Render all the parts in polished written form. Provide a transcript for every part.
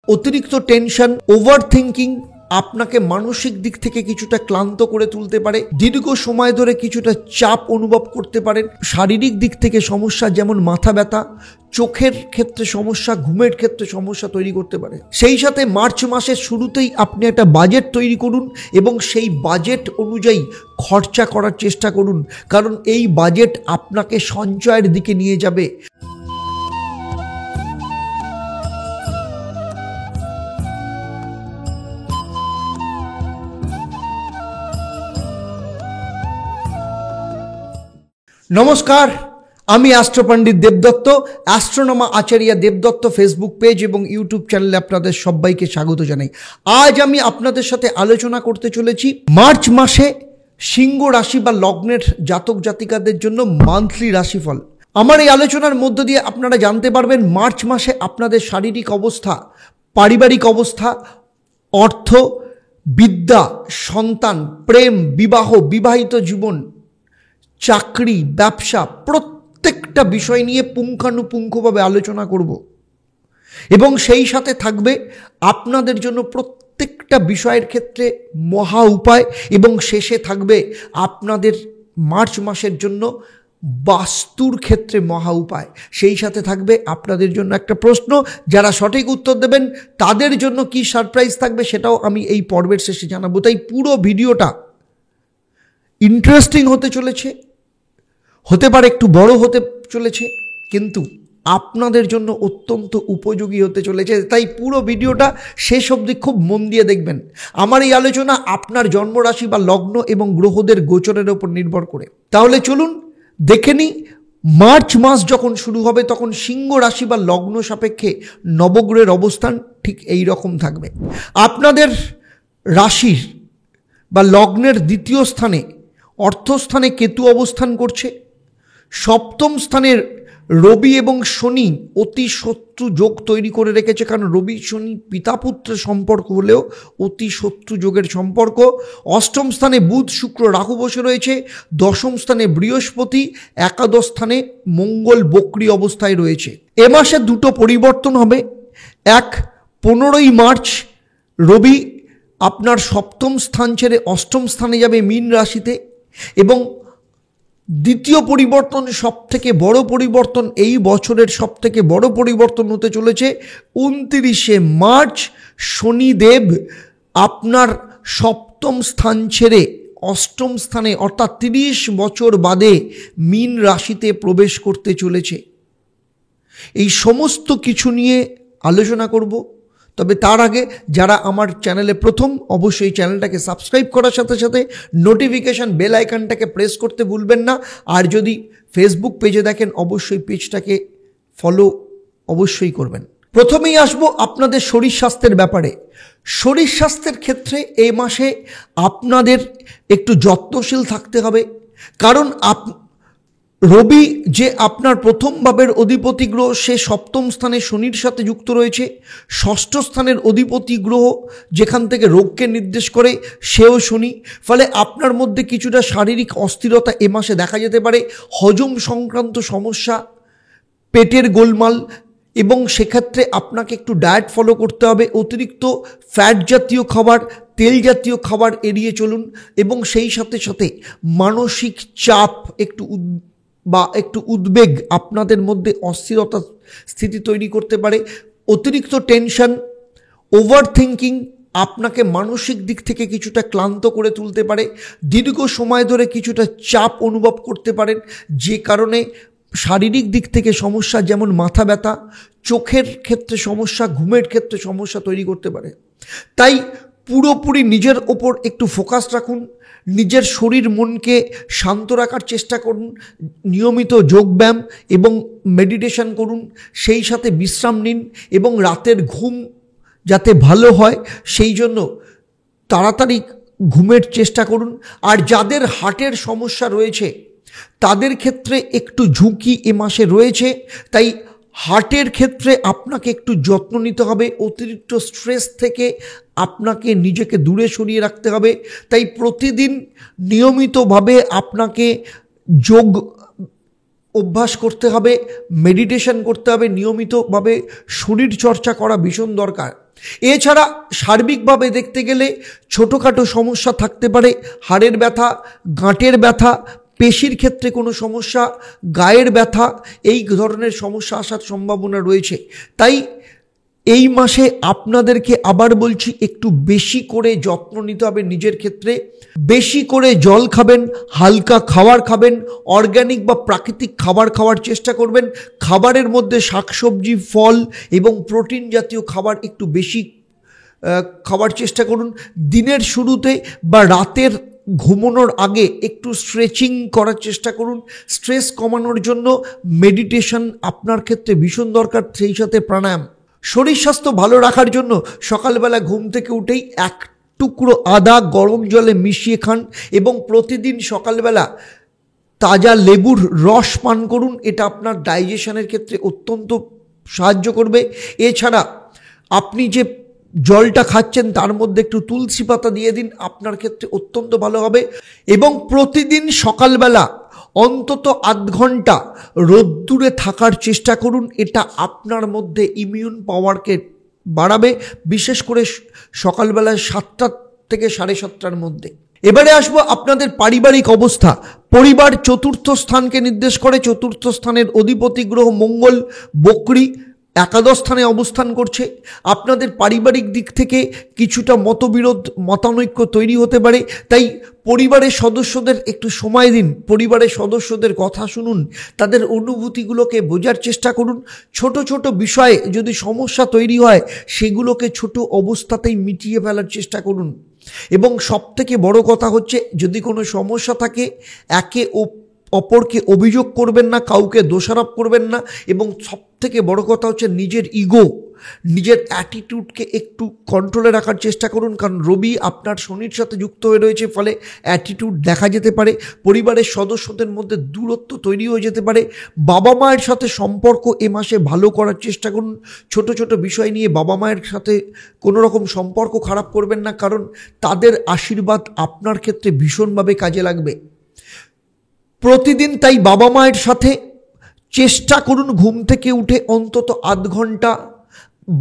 অতিরিক্ত tension, over thinking আপনাকে মানসিক দিক থেকে কিছুটা ক্লান্ত করে তুলতে পারে। দীর্ঘ সময় ধরে কিছুটা চাপ অনুভব করতে পারেন। শারীরিক দিক থেকে সমস্যা যেমন মাথা ব্যথা, চোখের ক্ষেত্রে সমস্যা, ঘুমের ক্ষেত্রে সমস্যা তৈরি করতে পারে। সেই সাথে মার্চ মাসের শুরুতেই আপনি একটা বাজেট তৈরি করুন এবং সেই বাজেট অনুযায়ী খরচা করার চেষ্টা করুন, কারণ এই বাজেট আপনাকে সঞ্চয়ের দিকে নিয়ে যাবে। নমস্কার, আমি অ্যাস্ট্রো পণ্ডিত দেবদত্ত, অ্যাস্ট্রোনমা আচার্য দেবদত্ত ফেসবুক পেজ এবং ইউটিউব চ্যানেলে আপনাদের সবাইকে স্বাগত জানাই। আজ আমি আপনাদের সাথে আলোচনা করতে চলেছি মার্চ মাসে সিংহ রাশি বা লগ্নের জাতক জাতিকাদের জন্য মান্থলি রাশিফল। আমার এই আলোচনার মধ্য দিয়ে আপনারা জানতে পারবেন মার্চ মাসে আপনাদের শারীরিক অবস্থা, পারিবারিক অবস্থা, অর্থ, বিদ্যা, সন্তান, প্রেম, বিবাহ, বিবাহিত জীবন, চাকরি, ব্যবসা, প্রত্যেকটা বিষয় নিয়ে পুঙ্খানুপুঙ্খভাবে আলোচনা করব এবং সেই সাথে থাকবে আপনাদের জন্য প্রত্যেকটা বিষয়ের ক্ষেত্রে মহা উপায় এবং শেষে থাকবে আপনাদের মার্চ মাসের জন্য বাস্তুর ক্ষেত্রে মহা উপায়। সেই সাথে থাকবে আপনাদের জন্য একটা প্রশ্ন, যারা সঠিক উত্তর দেবেন তাদের জন্য কি সারপ্রাইজ থাকবে সেটাও আমি এই পর্বের শেষে জানাবো। তাই পুরো ভিডিওটা ইন্টারেস্টিং হতে চলেছে, হতে পারে একটু বড় হতে চলেছে, কিন্তু আপনাদের জন্য অত্যন্ত উপযোগী হতে চলেছে। তাই পুরো ভিডিওটা শেষ অবধি খুব মন দিয়ে দেখবেন। আমার এই আলোচনা আপনার জন্মরাশি বা লগ্ন এবং গ্রহদের গোচরের উপর নির্ভর করে। তাহলে চলুন দেখে নিই মার্চ মাস যখন শুরু হবে তখন সিংহ রাশি বা লগ্ন সাপেক্ষে নবগ্রহের অবস্থান ঠিক এই রকম থাকবে। আপনাদের রাশির বা লগ্নের দ্বিতীয় স্থানে অর্থস্থানে কেতু অবস্থান করছে। সপ্তম স্থানের রবি এবং শনি অতি শত্রু যোগ তৈরি করে রেখেছে, কারণ রবি শনি পিতা পুত্রের সম্পর্ক হলেও অতি শত্রু যোগের সম্পর্ক। অষ্টম স্থানে বুধ শুক্র রাহু বসে রয়েছে। দশম স্থানে বৃহস্পতি, একাদশ স্থানে মঙ্গল বক্রী অবস্থায় রয়েছে। এ মাসে দুটো পরিবর্তন হবে। 15ই মার্চ রবি আপনার সপ্তম স্থান ছেড়ে অষ্টম স্থানে যাবে মীন রাশিতে, এবং দ্বিতীয় পরিবর্তন, সব থেকে বড় পরিবর্তন, এই বছরের সব থেকে বড় পরিবর্তন হতে চলেছে 29শে মার্চ শনিদেব আপনার সপ্তম স্থান ছেড়ে অষ্টম স্থানে অর্থাৎ 30 বছর বাদে মীন রাশিতে প্রবেশ করতে চলেছে। এই সমস্ত কিছু নিয়ে আলোচনা করব, তবে তার আগে যারা আমার চ্যানেলে প্রথম, অবশ্যই চ্যানেলটাকে সাবস্ক্রাইব করার সাথে সাথে নোটিফিকেশান বেল আইকনটাকে প্রেস করতে ভুলবেন না। আর যদি ফেসবুক পেজে দেখেন অবশ্যই পেজটাকে ফলো অবশ্যই করবেন। প্রথমেই আসবো আপনাদের শরীর স্বাস্থ্যের ব্যাপারে। শরীর স্বাস্থ্যের ক্ষেত্রে এই মাসে আপনাদের একটু যত্নশীল থাকতে হবে, কারণ রবি যে আপনার প্রথম ভাবের অধিপতি গ্রহ, সে সপ্তম স্থানে শনির সাথে যুক্ত রয়েছে। ষষ্ঠ স্থানের অধিপতি গ্রহ যেখান থেকে রোগকে নির্দেশ করে, সেও শনি। ফলে আপনার মধ্যে কিছুটা শারীরিক অস্থিরতা এ মাসে দেখা যেতে পারে। হজম সংক্রান্ত সমস্যা, পেটের গোলমাল, এবং সেক্ষেত্রে আপনাকে একটু ডায়েট ফলো করতে হবে। অতিরিক্ত ফ্যাট জাতীয় খাবার, তেল জাতীয় খাবার এড়িয়ে চলুন, এবং সেই সাথে সাথে মানসিক চাপ একটু উদ্বেগ আপনাদের মধ্যে অস্থিরতা স্থিতি তৈরি করতে পারে। অতিরিক্ত টেনশন, ওভার থিঙ্কিং আপনাকে মানসিক দিক থেকে কিছুটা ক্লান্ত করে তুলতে পারে। দীর্ঘ সময় ধরে কিছুটা চাপ অনুভব করতে পারেন, যে কারণে শারীরিক দিক থেকে সমস্যা যেমন মাথা ব্যথা, চোখের ক্ষেত্রে সমস্যা, ঘুমের ক্ষেত্রে সমস্যা তৈরি করতে পারে। তাই পুরোপুরি নিজের ওপর একটু ফোকাস রাখুন, নিজের শরীর মনকে শান্ত রাখার চেষ্টা করুন, নিয়মিত যোগব্যায়াম এবং মেডিটেশন করুন, সেই সাথে বিশ্রাম নিন এবং রাতের ঘুম যাতে ভালো হয় সেই জন্য তাড়াতাড়ি ঘুমের চেষ্টা করুন। আর যাদের হার্টের সমস্যা রয়েছে তাদের ক্ষেত্রে একটু ঝুঁকি এ মাসে রয়েছে, তাই হার্টের ক্ষেত্রে আপনাকে একটু যত্ন নিতে হবে। অতিরিক্ত স্ট্রেস থেকে আপনাকে নিজেকে দূরে সরিয়ে রাখতে হবে। তাই প্রতিদিন নিয়মিতভাবে আপনাকে যোগ অভ্যাস করতে হবে, মেডিটেশন করতে হবে, নিয়মিতভাবে শরীর চর্চা করা ভীষণ দরকার। এছাড়া সার্বিকভাবে দেখতে গেলে ছোটোখাটো সমস্যা থাকতে পারে, হাড়ের ব্যথা, গাঁটের ব্যথা, পেশির ক্ষেত্রে কোনো সমস্যা, গায়ের ব্যথা, এই ধরনের সমস্যা আসার সম্ভাবনা রয়েছে। তাই এই মাসে আপনাদেরকে আবার বলছি, একটু বেশি করে যত্ন নিতে হবে নিজের ক্ষেত্রে। বেশি করে জল খাবেন, হালকা খাবার খাবেন, অর্গ্যানিক বা প্রাকৃতিক খাবার খাওয়ার চেষ্টা করবেন। খাবারের মধ্যে শাকসবজি, ফল এবং প্রোটিন জাতীয় খাবার একটু বেশি খাওয়ার চেষ্টা করুন। দিনের শুরুতে বা রাতের ঘুমানোর আগে একটু স্ট্রেচিং করার চেষ্টা করুন। স্ট্রেস কমানোর জন্য মেডিটেশন আপনার ক্ষেত্রে ভীষণ দরকার, সেই সাথে প্রাণায়াম। শরীর স্বাস্থ্য ভালো রাখার জন্য সকালবেলা ঘুম থেকে উঠেই এক টুকরো আদা গরম জলে মিশিয়ে খান এবং প্রতিদিন সকালবেলা তাজা লেবুর রস পান করুন। এটা আপনার ডাইজেশনের ক্ষেত্রে অত্যন্ত সাহায্য করবে। এছাড়া আপনি যে জলটা খাচ্ছেন তার মধ্যে একটু তুলসী পাতা দিয়ে দিন, আপনার ক্ষেত্রে অত্যন্ত ভালো হবে। এবং প্রতিদিন সকালবেলা অন্তত আধ ঘন্টা রোদ্দুরে থাকার চেষ্টা করুন। এটা আপনার মধ্যে ইমিউন পাওয়ারকে বাড়াবে, বিশেষ করে সকালবেলা 7টা থেকে 7:30টার মধ্যে। এবারে আসবো আপনাদের পারিবারিক অবস্থা। পরিবার চতুর্থ স্থানকে নির্দেশ করে। চতুর্থ স্থানের অধিপতি গ্রহ মঙ্গল বক্রী একাদশ স্থানে অবস্থান করছে। আপনাদের পারিবারিক দিক থেকে কিছুটা মতবিরোধ, মতানৈক্য তৈরি হতে পারে। তাই পরিবারের সদস্যদের একটু সময় দিন, পরিবারের সদস্যদের কথা শুনুন, তাদের অনুভূতিগুলোকে বোঝার চেষ্টা করুন। ছোট ছোট বিষয়ে যদি সমস্যা তৈরি হয় সেগুলোকে ছোট অবস্থাতেই মিটিয়ে ফেলার চেষ্টা করুন। এবং সবথেকে বড় কথা হচ্ছে, যদি কোনো সমস্যা থাকে একে অপরকে অভিযোগ করবেন না, কাউকে দোষারোপ করবেন না। এবং সবথেকে বড় কথা হচ্ছে নিজের ইগো, নিজের অ্যাটিটিউডকে একটু কন্ট্রোলে রাখার চেষ্টা করুন। কারণ রবি আপনার শনির সাথে যুক্ত হয়ে রয়েছে, ফলে অ্যাটিটিউড দেখা যেতে পারে। পরিবারের সদস্যদের মধ্যে দূরত্ব তৈরি হয়ে যেতে পারে। বাবা মায়ের সাথে সম্পর্ক এ মাসে ভালো করার চেষ্টা করুন। ছোট ছোট বিষয় নিয়ে বাবা মায়ের সাথে কোনো রকম সম্পর্ক খারাপ করবেন না, কারণ তাদের আশীর্বাদ আপনার ক্ষেত্রে ভীষণভাবে কাজে লাগবে। প্রতিদিন তাই বাবা মায়ের সাথে চেষ্টা করুন ঘুম থেকে উঠে অন্তত আধ ঘন্টা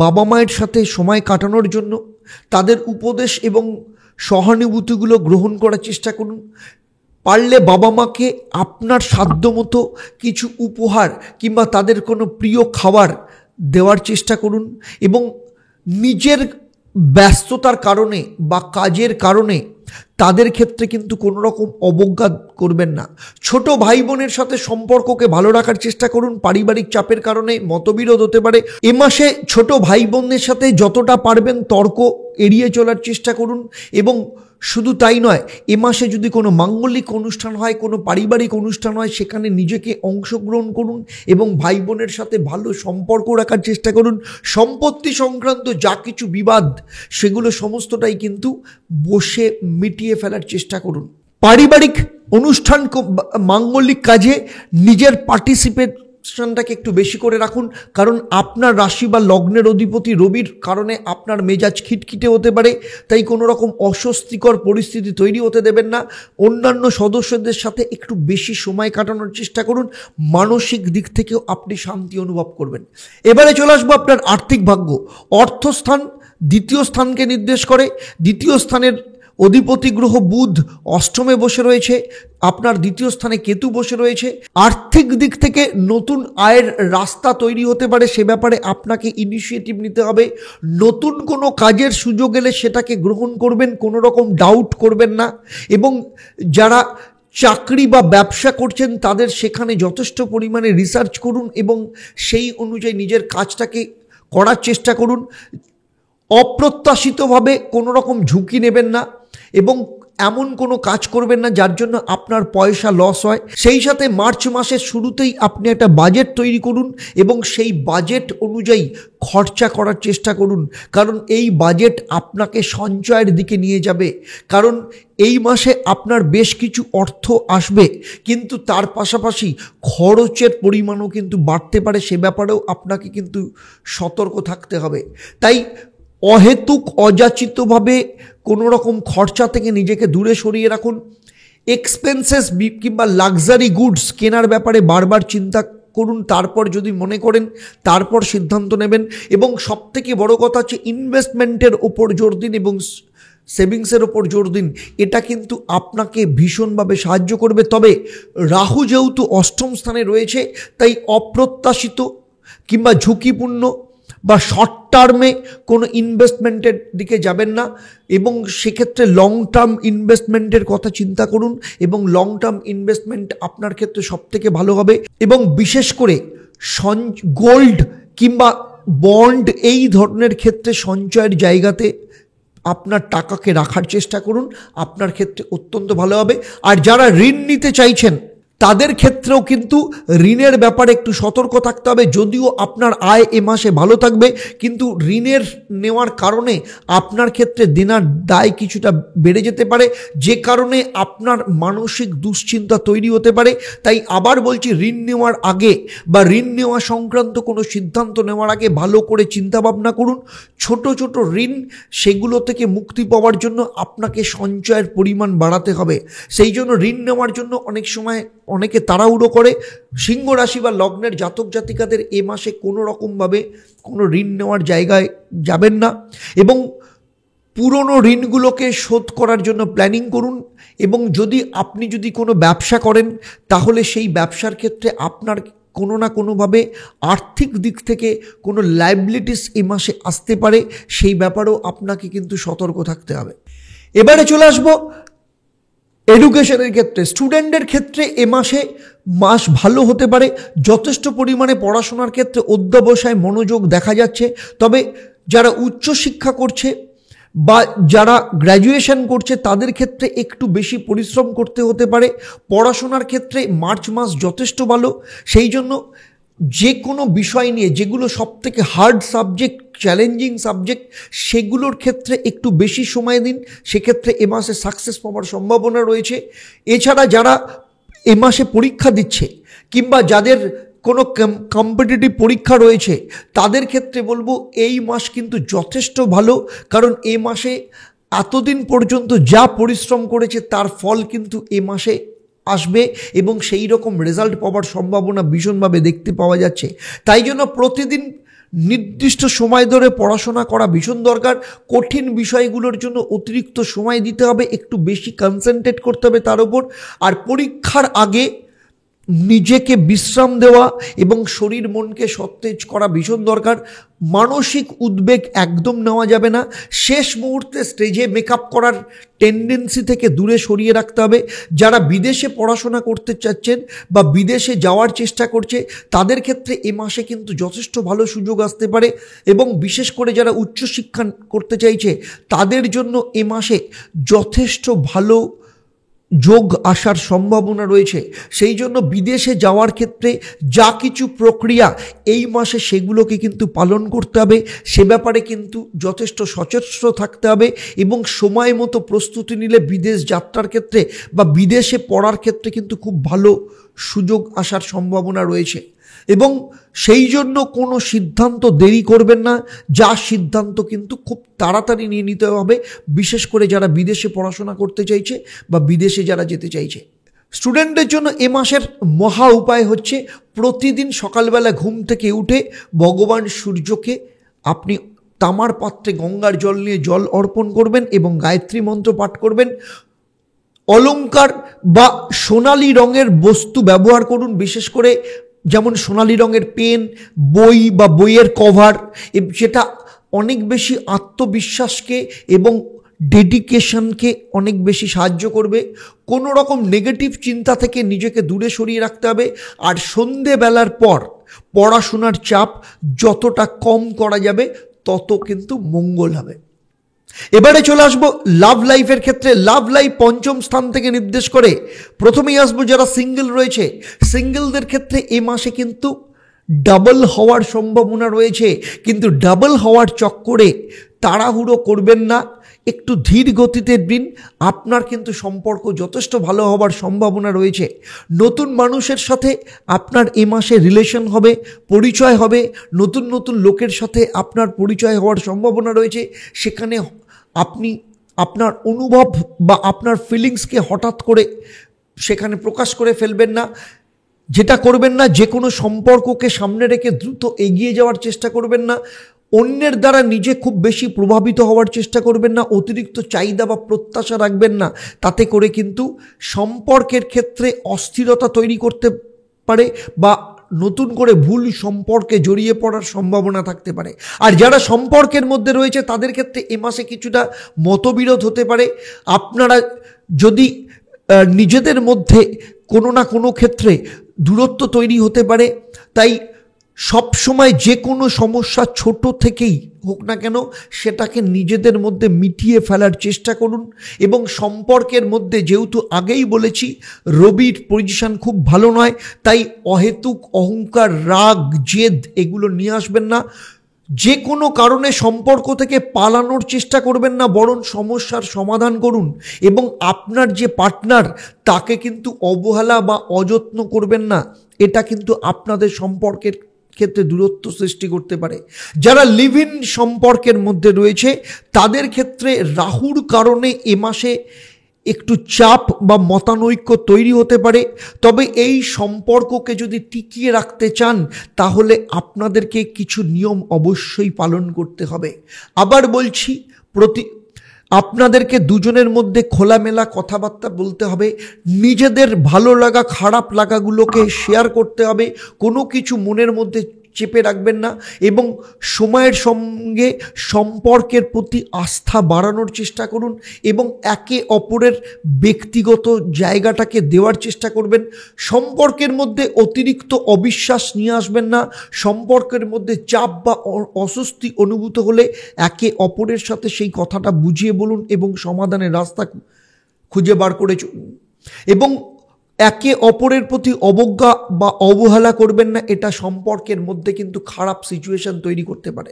বাবা মায়ের সাথে সময় কাটানোর জন্য। তাদের উপদেশ এবং সহানুভূতিগুলো গ্রহণ করার চেষ্টা করুন। পারলে বাবা মাকে আপনার সাধ্যমতো কিছু উপহার কিংবা তাদের কোনো প্রিয় খাবার দেওয়ার চেষ্টা করুন। এবং নিজের ব্যস্ততার কারণে বা কাজের কারণে তাদের ক্ষেত্রে কিন্তু কোনো রকম অবজ্ঞা করবেন না। ছোট ভাই বোনের সাথে সম্পর্ককে ভালো রাখার চেষ্টা করুন। পারিবারিক চাপের কারণে মতবিরোধ হতে পারে। এ মাসে ছোট ভাই বোনদের সাথে যতটা পারবেন তর্ক এড়িয়ে চলার চেষ্টা করুন। এবং শুধু তাই নয়, এ মাসে যদি কোনো মাঙ্গলিক অনুষ্ঠান হয়, কোনো পারিবারিক অনুষ্ঠান হয়, সেখানে নিজেকে অংশগ্রহণ করুন এবং ভাই বোনের সাথে ভালো সম্পর্ক রাখার চেষ্টা করুন। সম্পত্তি সংক্রান্ত যা কিছু বিবাদ সেগুলো সমস্তটাই কিন্তু বসে মিটিয়ে ফেলার চেষ্টা করুন। পারিবারিক অনুষ্ঠান, মাঙ্গলিক কাজে নিজের পার্টিসিপেশনটাকে একটু বেশি করে রাখুন, কারণ আপনার রাশি বা লগ্নের অধিপতি রবির কারণে আপনার মেজাজ খিটখিটে হতে পারে। তাই কোনো রকম অস্বস্তিকর পরিস্থিতি তৈরি হতে দেবেন না। অন্যান্য সদস্যদের সাথে একটু বেশি সময় কাটানোর চেষ্টা করুন। মানসিক দিক থেকেও আপনি শান্তি অনুভব করবেন। এবারে চলে আসবো আপনার আর্থিক ভাগ্য। অর্থস্থান দ্বিতীয় স্থানকে নির্দেশ করে। দ্বিতীয় স্থানের অধিপতি গ্রহ বুধ অষ্টমে বসে রয়েছে, আপনার দ্বিতীয় স্থানে কেতু বসে রয়েছে। আর্থিক দিক থেকে নতুন আয়ের রাস্তা তৈরি হতে পারে, সে ব্যাপারে আপনাকে ইনিশিয়েটিভ নিতে হবে। নতুন কোনো কাজের সুযোগ এলে সেটাকে গ্রহণ করবেন, কোনো রকম ডাউট করবেন না। এবং যারা চাকরি বা ব্যবসা করছেন তাদের সেখানে যথেষ্ট পরিমাণে রিসার্চ করুন এবং সেই অনুযায়ী নিজের কাজটাকে করার চেষ্টা করুন। অপ্রত্যাশিতভাবে কোনো রকম ঝুঁকি নেবেন না এবং এমন কোনো কাজ করবেন না যার জন্য আপনার পয়সা লস হয়। সেই সাথে মার্চ মাসের শুরুতেই আপনি একটা বাজেট তৈরি করুন এবং সেই বাজেট অনুযায়ী খরচা করার চেষ্টা করুন, কারণ এই বাজেট আপনাকে সঞ্চয়ের দিকে নিয়ে যাবে। কারণ এই মাসে আপনার বেশ কিছু অর্থ আসবে, কিন্তু তার পাশাপাশি খরচের পরিমাণও কিন্তু বাড়তে পারে, সে ব্যাপারেও আপনাকে কিন্তু সতর্ক থাকতে হবে। তাই অহেতুক অযাচিতভাবে কোনো রকম খরচা থেকে নিজেকে দূরে সরিয়ে রাখুন। এক্সপেন্সেস কিংবা লাক্সারি গুডস কেনার ব্যাপারে বারবার চিন্তা করুন, তারপর যদি মনে করেন তারপর সিদ্ধান্ত নেবেন। এবং সবথেকে বড় কথা হচ্ছে ইনভেস্টমেন্টের ওপর জোর দিন এবং সেভিংসের ওপর জোর দিন। এটা কিন্তু আপনাকে ভীষণভাবে সাহায্য করবে। তবে রাহু যেহেতু অষ্টম স্থানে রয়েছে, তাই অপ্রত্যাশিত কিংবা ঝুঁকিপূর্ণ বা শর্ট টার্মে কোনো ইনভেস্টমেন্টের দিকে যাবেন না, এবং সেক্ষেত্রে লং টার্ম ইনভেস্টমেন্টের কথা চিন্তা করুন, এবং লং টার্ম ইনভেস্টমেন্ট আপনার ক্ষেত্রে সবথেকে ভালো হবে। এবং বিশেষ করে গোল্ড কিংবা বন্ড এই ধরনের ক্ষেত্রে সঞ্চয়ের জায়গাতে আপনার টাকাকে রাখার চেষ্টা করুন, আপনার ক্ষেত্রে অত্যন্ত ভালো হবে। আর যারা ঋণ নিতে চাইছেন তাদের ক্ষেত্রেও কিন্তু ঋণের ব্যাপারে একটু সতর্ক থাকতে হবে। যদিও আপনার আয় এ মাসে ভালো থাকবে, কিন্তু ঋণের নেওয়ার কারণে আপনার ক্ষেত্রে দেনার দায় কিছুটা বেড়ে যেতে পারে, যে কারণে আপনার মানসিক দুশ্চিন্তা তৈরি হতে পারে। তাই আবার বলছি, ঋণ নেওয়ার আগে বা ঋণ নেওয়া সংক্রান্ত কোনো সিদ্ধান্ত নেওয়ার আগে ভালো করে চিন্তাভাবনা করুন। ছোট ছোট ঋণ, সেগুলো থেকে মুক্তি পাওয়ার জন্য আপনাকে সঞ্চয়ের পরিমাণ বাড়াতে হবে। সেই জন্য ঋণ নেওয়ার জন্য অনেক সময় অনেকে তাড়াহুড়ো করে। সিংহ রাশি বা লগ্নের জাতক জাতিকাদের এ মাসে কোনো রকমভাবে কোনো ঋণ নেওয়ার জায়গায় যাবেন না, এবং পুরনো ঋণগুলোকে শোধ করার জন্য প্ল্যানিং করুন। এবং আপনি যদি কোনো ব্যবসা করেন, তাহলে সেই ব্যবসার ক্ষেত্রে আপনার কোনো না কোনোভাবে আর্থিক দিক থেকে কোনো লায়াবিলিটিস এ মাসে আসতে পারে, সেই ব্যাপারেও আপনাকে কিন্তু সতর্ক থাকতে হবে। এবারে চলে আসবো এডুকেশনের ক্ষেত্রে। স্টুডেন্টদের ক্ষেত্রে এ মাস ভালো হতে পারে। যথেষ্ট পরিমাণে পড়াশোনার ক্ষেত্রে অধ্যবসায় মনোযোগ দেখা যাচ্ছে। তবে যারা উচ্চশিক্ষা করছে বা যারা গ্র্যাজুয়েশন করছে, তাদের ক্ষেত্রে একটু বেশি পরিশ্রম করতে হতে পারে। পড়াশোনার ক্ষেত্রে মার্চ মাস যথেষ্ট ভালো। সেই জন্য যে কোনো বিষয় নিয়ে যেগুলো সবথেকে হার্ড সাবজেক্ট, চ্যালেঞ্জিং সাবজেক্ট, সেগুলোর ক্ষেত্রে একটু বেশি সময় দিন। সেক্ষেত্রে এ মাসে সাকসেস পাওয়ার সম্ভাবনা রয়েছে। এছাড়া যারা এ মাসে পরীক্ষা দিচ্ছে কিংবা যাদের কোনো কম্পিটিটিভ পরীক্ষা রয়েছে, তাদের ক্ষেত্রে বলবো এই মাস কিন্তু যথেষ্ট ভালো। কারণ এ মাসে এতদিন পর্যন্ত যা পরিশ্রম করেছে তার ফল কিন্তু এ মাসে আসবে, এবং সেই রকম রেজাল্ট পাওয়ার সম্ভাবনা ভীষণভাবে দেখতে পাওয়া যাচ্ছে। তাই জন্য প্রতিদিন নির্দিষ্ট সময় ধরে পড়াশোনা করা ভীষণ দরকার। কঠিন বিষয়গুলোর জন্য অতিরিক্ত সময় দিতে হবে, একটু বেশি কনসেন্ট্রেট করতে হবে তার উপর। আর পরীক্ষার আগে নিজেকে বিশ্রাম দেওয়া এবং শরীর মনকে সতেজ করা ভীষণ দরকার। মানসিক উদ্বেগ একদম নেওয়া যাবে না। শেষ মুহূর্তে স্টেজে মেকআপ করার টেন্ডেন্সি থেকে দূরে সরিয়ে রাখতে হবে। যারা বিদেশে পড়াশোনা করতে চাচ্ছেন বা বিদেশে যাওয়ার চেষ্টা করছে, তাদের ক্ষেত্রে এ মাসে কিন্তু যথেষ্ট ভালো সুযোগ আসতে পারে। এবং বিশেষ করে যারা উচ্চশিক্ষা করতে চাইছে, তাদের জন্য এ মাসে যথেষ্ট ভালো যোগ আসার সম্ভাবনা রয়েছে। সেই জন্য বিদেশে যাওয়ার ক্ষেত্রে যা কিছু প্রক্রিয়া এই মাসে, সেগুলোকে কিন্তু পালন করতে হবে। সে ব্যাপারে কিন্তু যথেষ্ট সচেষ্ট থাকতে হবে, এবং সময় মতো প্রস্তুতি নিলে বিদেশ যাত্রার ক্ষেত্রে বা বিদেশে পড়ার ক্ষেত্রে কিন্তু খুব ভালো সুযোগ আসার সম্ভাবনা রয়েছে। এবং সেই জন্য কোনো সিদ্ধান্ত দেরি করবেন না। যা সিদ্ধান্ত কিন্তু খুব তাড়াতাড়ি নিয়ে নিতে হবে, বিশেষ করে যারা বিদেশে পড়াশোনা করতে চাইছে বা বিদেশে যারা যেতে চাইছে। স্টুডেন্টদের জন্য এ মাসের মহা উপায় হচ্ছে, প্রতিদিন সকালবেলা ঘুম থেকে উঠে ভগবান সূর্যকে আপনি তামার পাত্রে গঙ্গার জল নিয়ে জল অর্পণ করবেন এবং গায়ত্রী মন্ত্র পাঠ করবেন। অলংকার বা সোনালি রঙের বস্তু ব্যবহার করুন, বিশেষ করে যেমন সোনালি রঙের পেন, বই বা বইয়ের কভার, সেটা অনেক বেশি আত্মবিশ্বাসকে এবং ডেডিকেশনকে অনেক বেশি সাহায্য করবে। কোনো রকম নেগেটিভ চিন্তা থেকে নিজেকে দূরে সরিয়ে রাখতে হবে। আর সন্ধেবেলার পর পড়াশোনার চাপ যতটা কম করা যাবে তত কিন্তু মঙ্গল হবে। এবারে চলে আসবো লাভ লাইফের ক্ষেত্রে। লাভ লাইফ পঞ্চম স্থান থেকে নির্দেশ করে। প্রথমেই আসবো যারা সিঙ্গেল রয়েছে, সিঙ্গেলদের ক্ষেত্রে এ মাসে কিন্তু ডাবল হওয়ার সম্ভাবনা রয়েছে। কিন্তু ডাবল হওয়ার চক্করে তাড়াহুড়ো করবেন না, একটু ধীর গতিতে দিন। আপনার কিন্তু সম্পর্ক যথেষ্ট ভালো হওয়ার সম্ভাবনা রয়েছে। নতুন মানুষের সাথে আপনার এ মাসে রিলেশন হবে, পরিচয় হবে। নতুন নতুন লোকের সাথে আপনার পরিচয় হওয়ার সম্ভাবনা রয়েছে। সেখানে আপনি আপনার অনুভব বা আপনার ফিলিংসকে হঠাৎ করে সেখানে প্রকাশ করে ফেলবেন না। যেটা করবেন না, যে কোনো সম্পর্ককে সামনে রেখে দ্রুত এগিয়ে যাওয়ার চেষ্টা করবেন না। অন্যের দ্বারা নিজে খুব বেশি প্রভাবিত হওয়ার চেষ্টা করবেন না। অতিরিক্ত চাহিদা বা প্রত্যাশা রাখবেন না, তাতে করে কিন্তু সম্পর্কের ক্ষেত্রে অস্থিরতা তৈরি করতে পারে বা নতুন করে ভুল সম্পর্কে জড়িয়ে পড়ার সম্ভাবনা থাকতে পারে। আর যারা সম্পর্কের মধ্যে রয়েছে তাদের ক্ষেত্রে এ মাসে কিছুটা মতবিরোধ হতে পারে। আপনারা যদি নিজেদের মধ্যে কোনো না কোনো ক্ষেত্রে দূরত্ব তৈরি হতে পারে। তাই সবসময় যে কোনো সমস্যা ছোট থেকেই হোক না কেন সেটাকে নিজেদের মধ্যে মিটিয়ে ফেলার চেষ্টা করুন। এবং সম্পর্কের মধ্যে যেহেতু আগেই বলেছি রবির পজিশন খুব ভালো নয়, তাই অহেতুক অহংকার, রাগ, জেদ এগুলো নিয়ে আসবেন না। যে কোনো কারণে সম্পর্ক থেকে পালানোর চেষ্টা করবেন না, বরং সমস্যার সমাধান করুন। এবং আপনার যে পার্টনার তাকে কিন্তু অবহেলা বা অযত্ন করবেন না, এটা কিন্তু আপনাদের সম্পর্কের ক্ষেত্রে দূরত্ব সৃষ্টি করতে পারে। যারা লিভ ইন সম্পর্কের মধ্যে রয়েছে তাদের ক্ষেত্রে রাহুর কারণে এ মাসে একটু চাপ বা মতানৈক্য তৈরি হতে পারে। তবে এই সম্পর্ককে যদি টিকিয়ে রাখতে চান তাহলে আপনাদেরকে কিছু নিয়ম অবশ্যই পালন করতে হবে। আবার বলছি, আপনাদেরকে দুজনের মধ্যে খোলামেলা কথাবার্তা বলতে হবে। নিজেদের ভালো লাগা খারাপ লাগাগুলোকে শেয়ার করতে হবে। কোনো কিছু মনের মধ্যে চেপে রাখবেন না এবং সময়ের সঙ্গে সম্পর্কের প্রতি আস্থা বাড়ানোর চেষ্টা করুন এবং একে অপরের ব্যক্তিগত জায়গাটাকে দেওয়ার চেষ্টা করবেন। সম্পর্কের মধ্যে অতিরিক্ত অবিশ্বাস নিয়ে আসবেন না। সম্পর্কের মধ্যে চাপ বা অস্বস্তি অনুভূত হলে একে অপরের সাথে সেই কথাটা বুঝিয়ে বলুন এবং সমাধানের রাস্তা খুঁজে বার করে চলুন। এবং একে অপরের প্রতি অবজ্ঞা বা অবহেলা করবেন না, এটা সম্পর্কের মধ্যে কিন্তু খারাপ সিচুয়েশন তৈরি করতে পারে।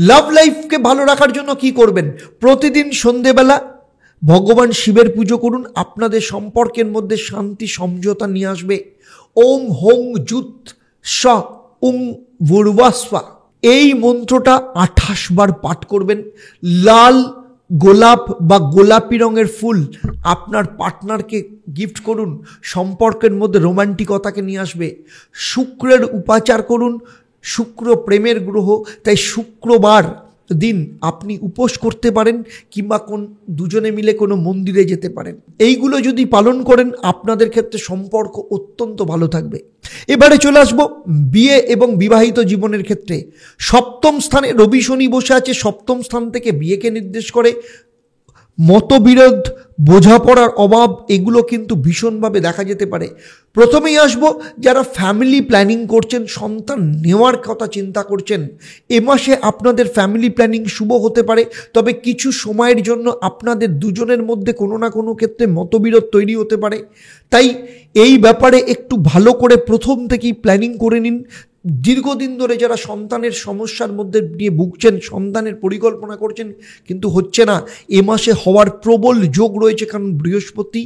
লাভ লাইফকে ভালো রাখার জন্য কি করবেন? প্রতিদিন সন্ধেবেলা ভগবান শিবের পুজো করুন, আপনাদের সম্পর্কের মধ্যে শান্তি সমঝোতা নিয়ে আসবে। ওং হোং জুত স উং ভূর্বাস্বা এই মন্ত্রটা 28 বার পাঠ করবেন। লাল গোলাপ বা গোলাপি রঙের ফুল আপনার পার্টনারকে গিফট করুন, সম্পর্কের মধ্যে রোমান্টিকতাকে নিয়ে আসবে। শুক্রের উপাচার করুন, শুক্র প্রেমের গ্রহ, তাই শুক্রবার দিন আপনি উপোস করতে পারেন কিংবা দুজনে মিলে কোনো মন্দিরে যেতে পারেন। এইগুলো যদি পালন করেন আপনাদের ক্ষেত্রে সম্পর্ক অত্যন্ত ভালো থাকবে। এবারে চলে আসবো বিয়ে এবং বিবাহিত জীবনের ক্ষেত্রে। সপ্তম স্থানে রবি শনি বসে আছে, সপ্তম স্থান থেকে বিয়েকে নির্দেশ করে। মতবিরোধ, বোঝাপড়ার অভাব এগুলো কিন্তু ভীষণভাবে দেখা যেতে পারে। প্রথমেই আসবো যারা ফ্যামিলি প্ল্যানিং করছেন, সন্তান নেওয়ার কথা চিন্তা করছেন, এ মাসে আপনাদের ফ্যামিলি প্ল্যানিং শুভ হতে পারে। তবে কিছু সময়ের জন্য আপনাদের দুজনের মধ্যে কোনো না কোনো ক্ষেত্রে মতবিরোধ তৈরি হতে পারে। তাই এই ব্যাপারে একটু ভালো করে প্রথম থেকেই প্ল্যানিং করে নিন। দীর্ঘদিন ধরে যারা সন্তানের সমস্যার মধ্যে দিয়ে ভুগছেন, সন্তানের পরিকল্পনা করছেন কিন্তু হচ্ছে না, এ মাসে হওয়ার প্রবল যোগ রয়েছে। কারণ বৃহস্পতি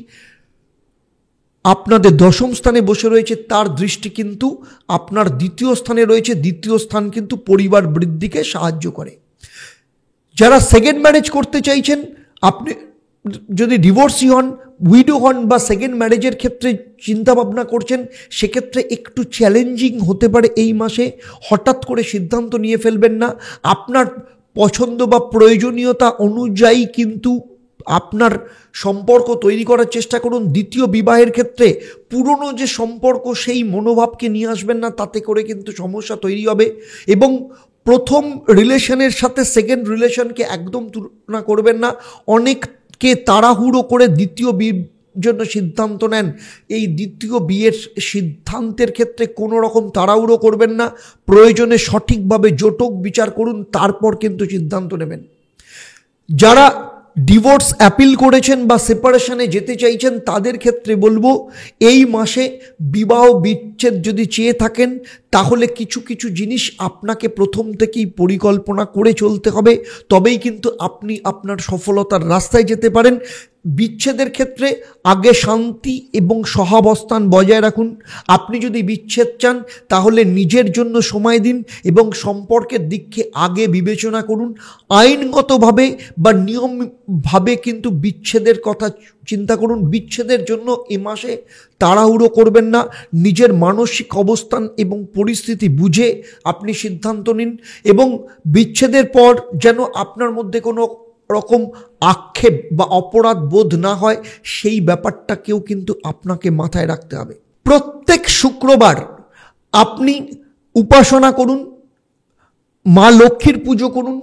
আপনাদের দশম স্থানে বসে রয়েছে, তার দৃষ্টি কিন্তু আপনার দ্বিতীয় স্থানে রয়েছে। দ্বিতীয় স্থান কিন্তু পরিবার বৃদ্ধিকে সাহায্য করে। যারা সেকেন্ড ম্যারেজ করতে চাইছেন, আপনি যদি ডিভোর্সি হন, উইডো হন বা সেকেন্ড ম্যারেজের ক্ষেত্রে চিন্তাভাবনা করছেন, সেক্ষেত্রে একটু চ্যালেঞ্জিং হতে পারে এই মাসে। হঠাৎ করে সিদ্ধান্ত নিয়ে ফেলবেন না। আপনার পছন্দ বা প্রয়োজনীয়তা অনুযায়ী কিন্তু আপনার সম্পর্ক তৈরি করার চেষ্টা করুন। দ্বিতীয় বিবাহের ক্ষেত্রে পুরনো যে সম্পর্ক সেই মনোভাবকে নিয়ে আসবেন না, তাতে করে কিন্তু সমস্যা তৈরি হবে। এবং প্রথম রিলেশনের সাথে সেকেন্ড রিলেশনকে একদম তুলনা করবেন না। অনেককে তাড়াহুড়ো করে দ্বিতীয় বিয়ের জন্য সিদ্ধান্ত নেন। এই দ্বিতীয় বিয়ের সিদ্ধান্তের ক্ষেত্রে কোনো রকম তাড়াহুড়ো করবেন না। প্রয়োজনে সঠিকভাবে জোটক বিচার করুন, তারপর কিন্তু সিদ্ধান্ত নেবেন। যারা ডিভোর্স অ্যাপিল করেছেন বা সেপারেশনে যেতে চাইছেন তাদের ক্ষেত্রে বলবো, এই মাসে বিবাহ বিচ্ছেদ যদি চেয়ে থাকেন তাহলে কিছু কিছু জিনিস আপনাকে প্রথম থেকেই পরিকল্পনা করে চলতে হবে, তবেই কিন্তু আপনি আপনার সফলতার রাস্তায় যেতে পারেন। বিচ্ছেদের ক্ষেত্রে আগে শান্তি এবং সহাবস্থান বজায় রাখুন। আপনি যদি বিচ্ছেদ চান তাহলে নিজের জন্য সময় দিন এবং সম্পর্কের দিককে আগে বিবেচনা করুন। আইনগতভাবে বা নিয়মভাবে কিন্তু বিচ্ছেদের কথা চিন্তা করুন। বিচ্ছেদের জন্য এ মাসে তাড়াহুড়ো করবেন না। নিজের মানসিক অবস্থান এবং পরিস্থিতি বুঝে আপনি সিদ্ধান্ত নিন এবং বিচ্ছেদের পর যেন আপনার মধ্যে কোনো রকম আক্ষেপ বা অপরাধ বোধ না হয়, সেই ব্যাপারটাকেও কিন্তু আপনাকে মাথায় রাখতে হবে। প্রত্যেক শুক্রবার আপনি উপাসনা করুন, মা লক্ষ্মীর পুজো করুন,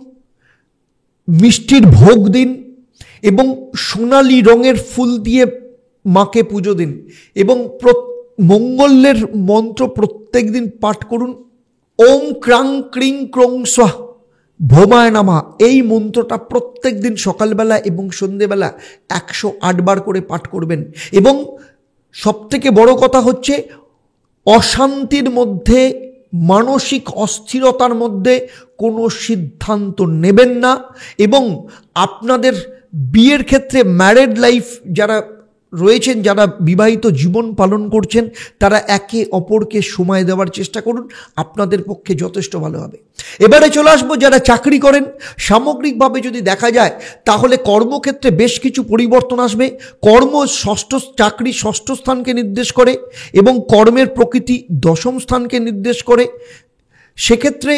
মিষ্টির ভোগ দিন এবং সোনালি রঙের ফুল দিয়ে মাকে পুজো দিন এবং মঙ্গলের মন্ত্র প্রত্যেক দিন পাঠ করুন। ওম ক্রাং ক্রিং ক্রং স্বাহ ভৌমায় নামা, এই মন্ত্রটা প্রত্যেক দিন সকালবেলা এবং সন্ধেবেলা 108 বার করে পাঠ করবেন। এবং সবথেকে বড় কথা হচ্ছে, অশান্তির মধ্যে, মানসিক অস্থিরতার মধ্যে কোনো সিদ্ধান্ত নেবেন না। এবং আপনাদের বিয়ের ক্ষেত্রে ম্যারেড লাইফ যারা রয়েছেন, যারা বিবাহিত জীবন পালন করছেন, তারা একে অপরকে সময় দেওয়ার চেষ্টা করুন, আপনাদের পক্ষে যথেষ্ট ভালো হবে। এবারে চলে আসবো যারা চাকরি করেন। সামগ্রিকভাবে যদি দেখা যায় তাহলে কর্মক্ষেত্রে বেশ কিছু পরিবর্তন আসবে। চাকরি ষষ্ঠ স্থানকে নির্দেশ করে এবং কর্মের প্রকৃতি দশম স্থানকে নির্দেশ করে। সেক্ষেত্রে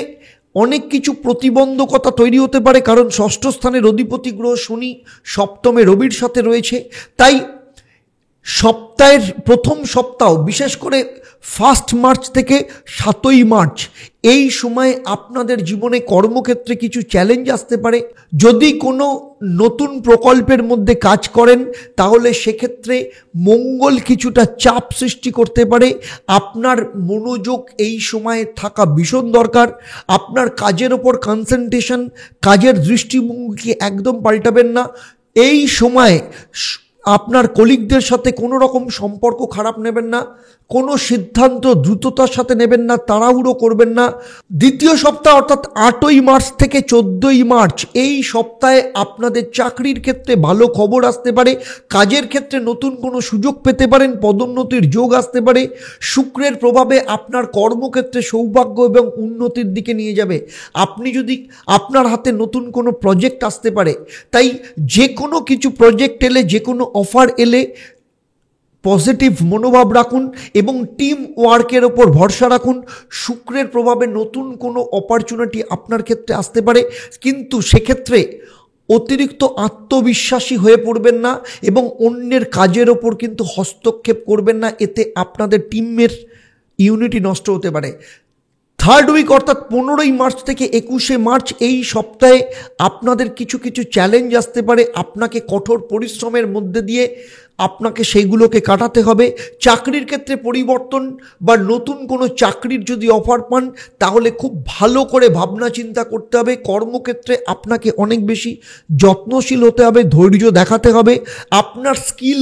অনেক কিছু প্রতিবন্ধকতা তৈরি হতে পারে, কারণ ষষ্ঠ স্থানের অধিপতি গ্রহ শনি সপ্তমে রবির সাথে রয়েছে। তাই সপ্তাহের প্রথম সপ্তাহ, বিশেষ করে 1 মার্চ থেকে 7 মার্চ, এই সময় আপনাদের জীবনে কর্মক্ষেত্রে কিছু চ্যালেঞ্জ আসতে পারে। যদি কোনো নতুন প্রকল্পের মধ্যে কাজ করেন তাহলে সেক্ষেত্রে মঙ্গল কিছুটা চাপ সৃষ্টি করতে পারে। আপনার মনোযোগ এই সময়ে থাকা ভীষণ দরকার। আপনার কাজের ওপর কনসেন্ট্রেশন, কাজের দৃষ্টিভঙ্গি একদম পাল্টাবেন না। এই সময় আপনার কলিগদের সাথে কোনো রকম সম্পর্ক খারাপ নেবেন না, কোনো সিদ্ধান্ত দ্রুততার সাথে নেবেন না, তাড়াহুড়ো করবেন না। দ্বিতীয় সপ্তাহ অর্থাৎ 8ই মার্চ থেকে 14ই মার্চ, এই সপ্তাহে আপনাদের চাকরির ক্ষেত্রে ভালো খবর আসতে পারে। কাজের ক্ষেত্রে নতুন কোনো সুযোগ পেতে পারেন, পদোন্নতির যোগ আসতে পারে। শুক্রের প্রভাবে আপনার কর্মক্ষেত্রে সৌভাগ্য এবং উন্নতির দিকে নিয়ে যাবে। আপনার হাতে নতুন কোনো প্রজেক্ট আসতে পারে। তাই যে কোনো কিছু প্রজেক্ট এলে, যে কোনো অফার এলে পজিটিভ মনোভাব রাখুন এবং টিম ওয়ার্কের ওপর ভরসা রাখুন। শুক্রের প্রভাবে নতুন কোনো অপরচুনিটি আপনার ক্ষেত্রে আসতে পারে, কিন্তু সেক্ষেত্রে অতিরিক্ত আত্মবিশ্বাসী হয়ে পড়বেন না এবং অন্যের কাজের ওপর কিন্তু হস্তক্ষেপ করবেন না। এতে আপনাদের টিমের ইউনিটি নষ্ট হতে পারে। থার্ড উইক অর্থাৎ 15ই মার্চ থেকে 21শে মার্চ, এই সপ্তাহে আপনাদের কিছু কিছু চ্যালেঞ্জ আসতে পারে। আপনাকে কঠোর পরিশ্রমের মধ্যে দিয়ে আপনাকে সেইগুলোকে কাটাতে হবে। চাকরির ক্ষেত্রে পরিবর্তন বা নতুন কোনো চাকরির যদি অফার পান তাহলে খুব ভালো করে ভাবনা চিন্তা করতে হবে। কর্মক্ষেত্রে আপনাকে অনেক বেশি যত্নশীল হতে হবে, ধৈর্য দেখাতে হবে। আপনার স্কিল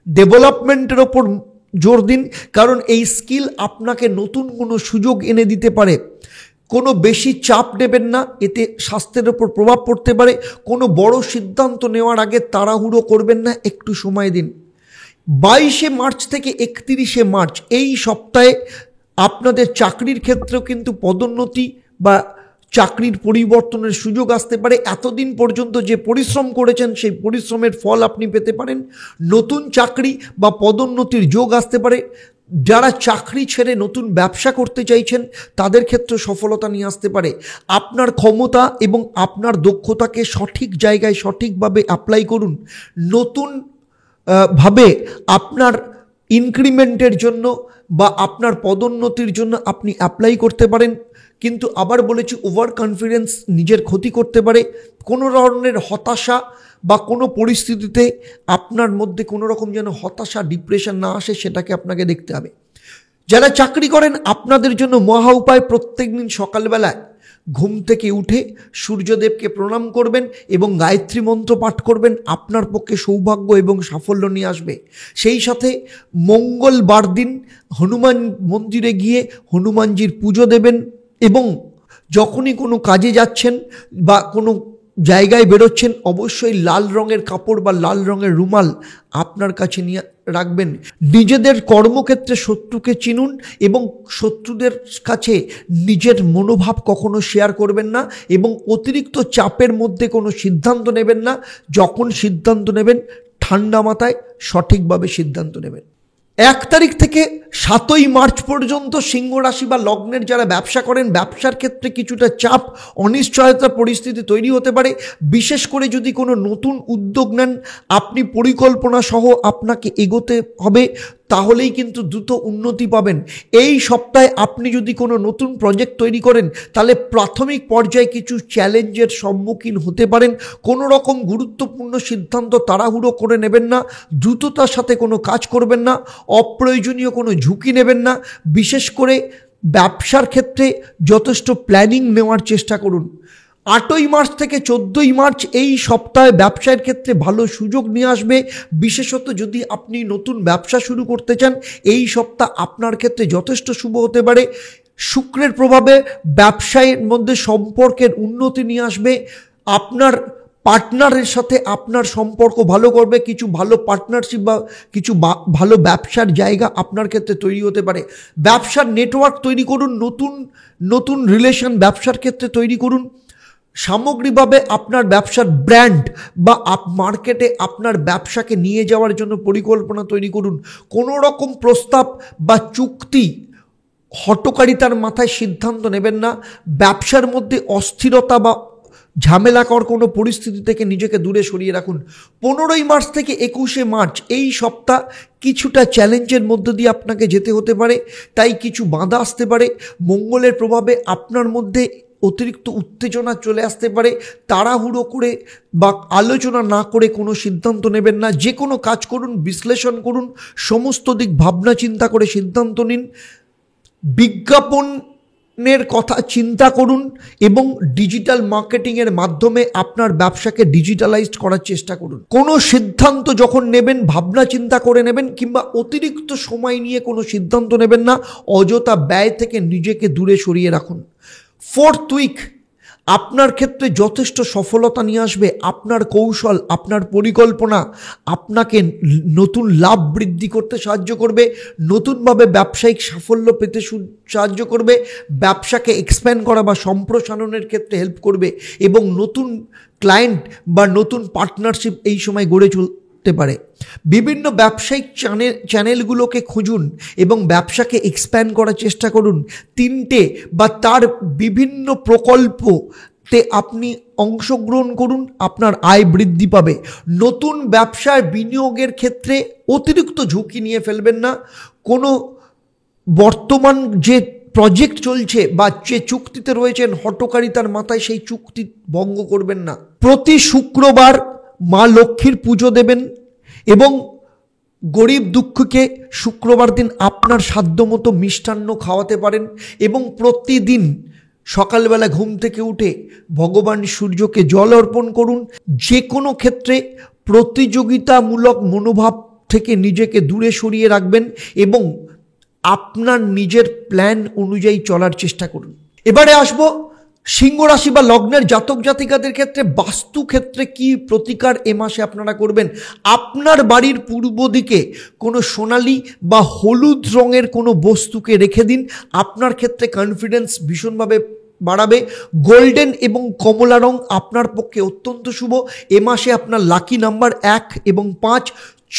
ডেভেলপমেন্টের ওপর জোর দিন, কারণ এই স্কিল আপনাকে নতুন কোনো সুযোগ এনে দিতে পারে। কোনো বেশি চাপ নেবেন না, এতে স্বাস্থ্যের ওপর প্রভাব পড়তে পারে। কোনো বড় সিদ্ধান্ত নেওয়ার আগে তাড়াহুড়ো করবেন না, একটু সময় দিন। 22শে মার্চ থেকে 31শে মার্চ, এই সপ্তাহে আপনাদের চাকরির ক্ষেত্রেও কিন্তু পদোন্নতি বা চাকরির পরিবর্তনের সুযোগ আসতে পারে। এতদিন পর্যন্ত যে পরিশ্রম করেছেন সেই পরিশ্রমের ফল আপনি পেতে পারেন। নতুন চাকরি বা পদোন্নতির যোগ আসতে পারে। যারা চাকরি ছেড়ে নতুন ব্যবসা করতে চাইছেন তাদের ক্ষেত্রে সফলতা নিয়ে আসতে পারে। আপনার ক্ষমতা এবং আপনার দক্ষতাকে সঠিক জায়গায় সঠিকভাবে অ্যাপ্লাই করুন। নতুন ভাবে আপনার ইনক্রিমেন্টের জন্য বা আপনার পদোন্নতির জন্য আপনি অ্যাপ্লাই করতে পারেন। কিন্তু আবার বলেছি, ওভার কনফিডেন্স নিজের ক্ষতি করতে পারে। কোনো ধরনের হতাশা বা কোনো পরিস্থিতিতে আপনার মধ্যে কোনো রকম যেন হতাশা, ডিপ্রেশন না আসে, সেটাকে আপনাকে দেখতে হবে। যারা চাকরি করেন আপনাদের জন্য মহা উপায়, প্রত্যেক দিন সকালবেলায় ঘুম থেকে উঠে সূর্যদেবকে প্রণাম করবেন এবং গায়ত্রী মন্ত্র পাঠ করবেন। আপনার পক্ষে সৌভাগ্য এবং সাফল্য নিয়ে আসবে। সেই সাথে মঙ্গলবার দিন হনুমান মন্দিরে গিয়ে হনুমানজির পুজো দেবেন এবং যখনই কোনো কাজে যাচ্ছেন বা কোনো জায়গায় বেরোচ্ছেন অবশ্যই লাল রঙের কাপড় বা লাল রঙের রুমাল আপনার কাছে নিয়ে রাখবেন। নিজেদের কর্মক্ষেত্রে শত্রুকে চিনুন এবং শত্রুদের কাছে নিজের মনোভাব কখনো শেয়ার করবেন না এবং অতিরিক্ত চাপের মধ্যে কোনো সিদ্ধান্ত নেবেন না। যখন সিদ্ধান্ত নেবেন ঠান্ডা মাথায় সঠিকভাবে সিদ্ধান্ত নেবেন। 1 তারিখ থেকে 7ই মার্চ পর্যন্ত সিংহ রাশি বা লগ্নের যারা ব্যবসা করেন, ব্যবসার ক্ষেত্রে কিছুটা চাপ অনিশ্চয়তার পরিস্থিতি তৈরি হতে পারে। বিশেষ করে যদি কোনো নতুন উদ্যোগ নেন, আপনি পরিকল্পনা সহ আপনাকে এগোতে হবে, তাহলেই কিন্তু দ্রুত উন্নতি পাবেন। এই সপ্তাহে আপনি যদি কোনো নতুন প্রজেক্ট তৈরি করেন, তাহলে প্রাথমিক পর্যায়ে কিছু চ্যালেঞ্জের সম্মুখীন হতে পারেন। কোনো রকম গুরুত্বপূর্ণ সিদ্ধান্ত তাড়াহুড়ো করে নেবেন না, দ্রুততার সাথে কোনো কাজ করবেন না, অপ্রয়োজনীয় কোনো ঝুঁকি নেবেন না। বিশেষ করে ব্যবসার ক্ষেত্রে যথেষ্ট প্ল্যানিং নেওয়ার চেষ্টা করুন। 8ই মার্চ থেকে 14ই মার্চ এই সপ্তাহে ব্যবসার ক্ষেত্রে ভালো সুযোগ নিয়ে আসবে। বিশেষত যদি আপনি নতুন ব্যবসা শুরু করতে চান, এই সপ্তাহ আপনার ক্ষেত্রে যথেষ্ট শুভ হতে পারে। শুক্রের প্রভাবে ব্যবসায়ের মধ্যে সম্পর্কের উন্নতি নিয়ে আসবে। আপনার পার্টনারের সাথে আপনার সম্পর্ক ভালো করবে। কিছু ভালো পার্টনারশিপ বা কিছু ভালো ব্যবসার জায়গা আপনার ক্ষেত্রে তৈরি হতে পারে। ব্যবসার নেটওয়ার্ক তৈরি করুন, নতুন নতুন রিলেশন ব্যবসার ক্ষেত্রে তৈরি করুন। সামগ্রিকভাবে আপনার ব্যবসার ব্র্যান্ড বা মার্কেটে আপনার ব্যবসাকে নিয়ে যাওয়ার জন্য পরিকল্পনা তৈরি করুন। কোনো রকম প্রস্তাব বা চুক্তি হঠকারিতার মাথায় সিদ্ধান্ত নেবেন না। ব্যবসার মধ্যে অস্থিরতা বা ঝামেলাকর কোনো পরিস্থিতি থেকে নিজেকে দূরে সরিয়ে রাখুন। 15ই মার্চ থেকে 21শে মার্চ এই সপ্তাহ কিছুটা চ্যালেঞ্জের মধ্য দিয়ে আপনাকে যেতে হতে পারে, তাই কিছু বাধা আসতে পারে। মঙ্গলের প্রভাবে আপনার মধ্যে অতিরিক্ত উত্তেজনা চলে আসতে পারে। তাড়াহুড়ো করে বা আলোচনা না করে কোনো সিদ্ধান্ত নেবেন না। যে কোনো কাজ করুন, বিশ্লেষণ করুন, সমস্ত দিক ভাবনা চিন্তা করে সিদ্ধান্ত নিন। বিজ্ঞাপনের কথা চিন্তা করুন এবং ডিজিটাল মার্কেটিংয়ের মাধ্যমে আপনার ব্যবসাকে ডিজিটালাইজড করার চেষ্টা করুন। কোনো সিদ্ধান্ত যখন নেবেন ভাবনা চিন্তা করে নেবেন, কিংবা অতিরিক্ত সময় নিয়ে কোনো সিদ্ধান্ত নেবেন না। অযথা ব্যয় থেকে নিজেকে দূরে সরিয়ে রাখুন। 4th উইক আপনার ক্ষেত্রে যথেষ্ট সফলতা নিয়ে আসবে। আপনার কৌশল, আপনার পরিকল্পনা আপনাকে নতুন লাভ বৃদ্ধি করতে সাহায্য করবে, নতুনভাবে ব্যবসায়িক সাফল্য পেতে সাহায্য করবে, ব্যবসাকে এক্সপ্যান্ড করা বা সম্প্রসারণের ক্ষেত্রে হেল্প করবে এবং নতুন ক্লায়েন্ট বা নতুন পার্টনারশিপ এই সময় গড়ে চলতে পারে। বিভিন্ন ব্যবসায়িক চ্যানেলগুলোকে খুঁজুন এবং ব্যবসাকে এক্সপ্যান্ড করার চেষ্টা করুন। 3টে বা তার বিভিন্ন প্রকল্পতে আপনি অংশগ্রহণ করুন, আপনার আয় বৃদ্ধি পাবে। নতুন ব্যবসায় বিনিয়োগের ক্ষেত্রে অতিরিক্ত ঝুঁকি নিয়ে ফেলবেন না। কোনো বর্তমান যে প্রজেক্ট চলছে বা যে চুক্তিতে রয়েছেন, হঠকারিতার মাথায় সেই চুক্তি ভঙ্গ করবেন না। প্রতি শুক্রবার মা লক্ষ্মীর পুজো দেবেন এবং গরিব দুঃখকে শুক্রবার দিন আপনার সাধ্যমতো মিষ্টান্ন খাওয়াতে পারেন এবং প্রতিদিন সকালবেলা ঘুম থেকে উঠে ভগবান সূর্যকে জল অর্পণ করুন। যে কোনো ক্ষেত্রে প্রতিযোগিতামূলক মনোভাব থেকে নিজেকে দূরে সরিয়ে রাখবেন এবং আপনার নিজের প্ল্যান অনুযায়ী চলার চেষ্টা করুন। এবারে আসবো সিংহ রাশি বা লগ্নের জাতক জাতিকাদের ক্ষেত্রে বাস্তু ক্ষেত্রে কি প্রতিকার এ মাসে আপনারা করবেন। আপনার বাড়ির পূর্ব দিকে কোনো সোনালী বা হলুদ রঙের কোনো বস্তুকে রেখে দিন। আপনার ক্ষেত্রে কনফিডেন্স ভীষণভাবে বাড়াবে। গোল্ডেন এবং কমলা রং আপনার পক্ষে অত্যন্ত শুভ। এ মাসে আপনার লাকি নাম্বার 1 এবং 5,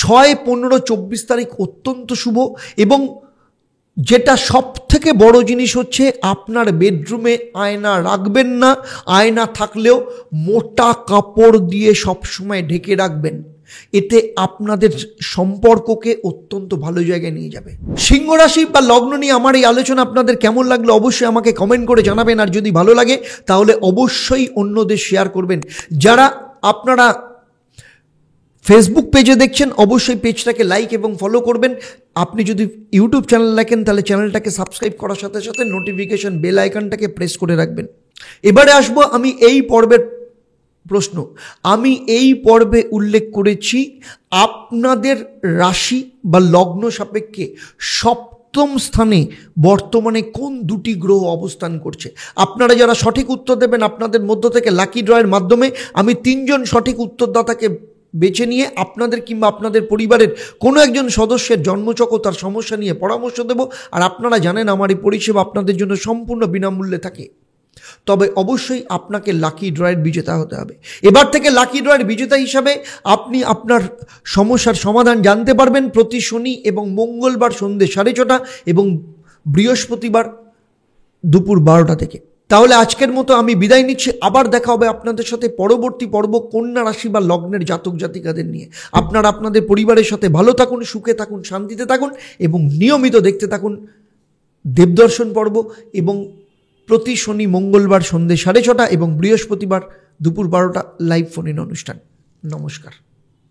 6, 15, 24 তারিখ অত্যন্ত শুভ। এবং যেটা সব থেকে বড় জিনিস হচ্ছে, আপনার বেডরুমে আয়না রাখবেন না। আয়না থাকলেও মোটা কাপড় দিয়ে সবসময় ঢেকে রাখবেন। এতে আপনাদের সম্পর্ককে অত্যন্ত ভালো জায়গায় নিয়ে যাবে। সিংহ রাশি বা লগ্ন নিয়ে আমার এই আলোচনা আপনাদের কেমন লাগলো অবশ্যই আমাকে কমেন্ট করে জানাবেন। আর যদি ভালো লাগে তাহলে অবশ্যই অন্যদের শেয়ার করবেন। যারা আপনারা ফেসবুক পেজে দেখছেন অবশ্যই পেজটাকে লাইক এবং ফলো করবেন। আপনি যদি ইউটিউব চ্যানেল দেখেন তাহলে চ্যানেলটাকে সাবস্ক্রাইব করার সাথে সাথে নোটিফিকেশন বেল আইকনটাকে প্রেস করে রাখবেন। এবারে আসবো আমি এই পর্বের প্রশ্ন। আমি এই পর্বে উল্লেখ করেছি আপনাদের রাশি বা লগ্ন সাপেক্ষে সব সপ্তম স্থানে বর্তমানে কোন দুটি গ্রহ অবস্থান করছে। আপনারা যারা সঠিক উত্তর দেবেন, আপনাদের মধ্য থেকে লাকি ড্রয়ের মাধ্যমে আমি 3 জন সঠিক উত্তরদাতাকে বেছে নিয়ে আপনাদের কিংবা আপনাদের পরিবারের কোনো একজন সদস্যের জন্মচক ও তার সমস্যা নিয়ে পরামর্শ দেব। আর আপনারা জানেন আমার এই পরিষেবা আপনাদের জন্য সম্পূর্ণ বিনামূল্যে থাকে। তবে অবশ্যই আপনাকে লাকি ড্রয়ের বিজেতা হতে হবে। এবার থেকে লাকি ড্রয়ের বিজেতা হিসাবে আপনি আপনার সমস্যার সমাধান জানতে পারবেন প্রতি শনি এবং মঙ্গলবার সন্ধ্যে 6:30 এবং বৃহস্পতিবার দুপুর 12টা থেকে। তাহলে আজকের মতো আমি বিদায় নিচ্ছি। আবার দেখা হবে আপনাদের সাথে পরবর্তী পর্ব কন্যা রাশি বা লগ্নের জাতক জাতিকাদের নিয়ে। আপনারা আপনাদের পরিবারের সাথে ভালো থাকুন, সুখে থাকুন, শান্তিতে থাকুন এবং নিয়মিত দেখতে থাকুন দেবদর্শন পর্ব এবং প্রতি শনি মঙ্গলবার সন্ধ্যে 6:30 এবং বৃহস্পতিবার দুপুর 12টা লাইভ ফোন ইন অনুষ্ঠান। নমস্কার।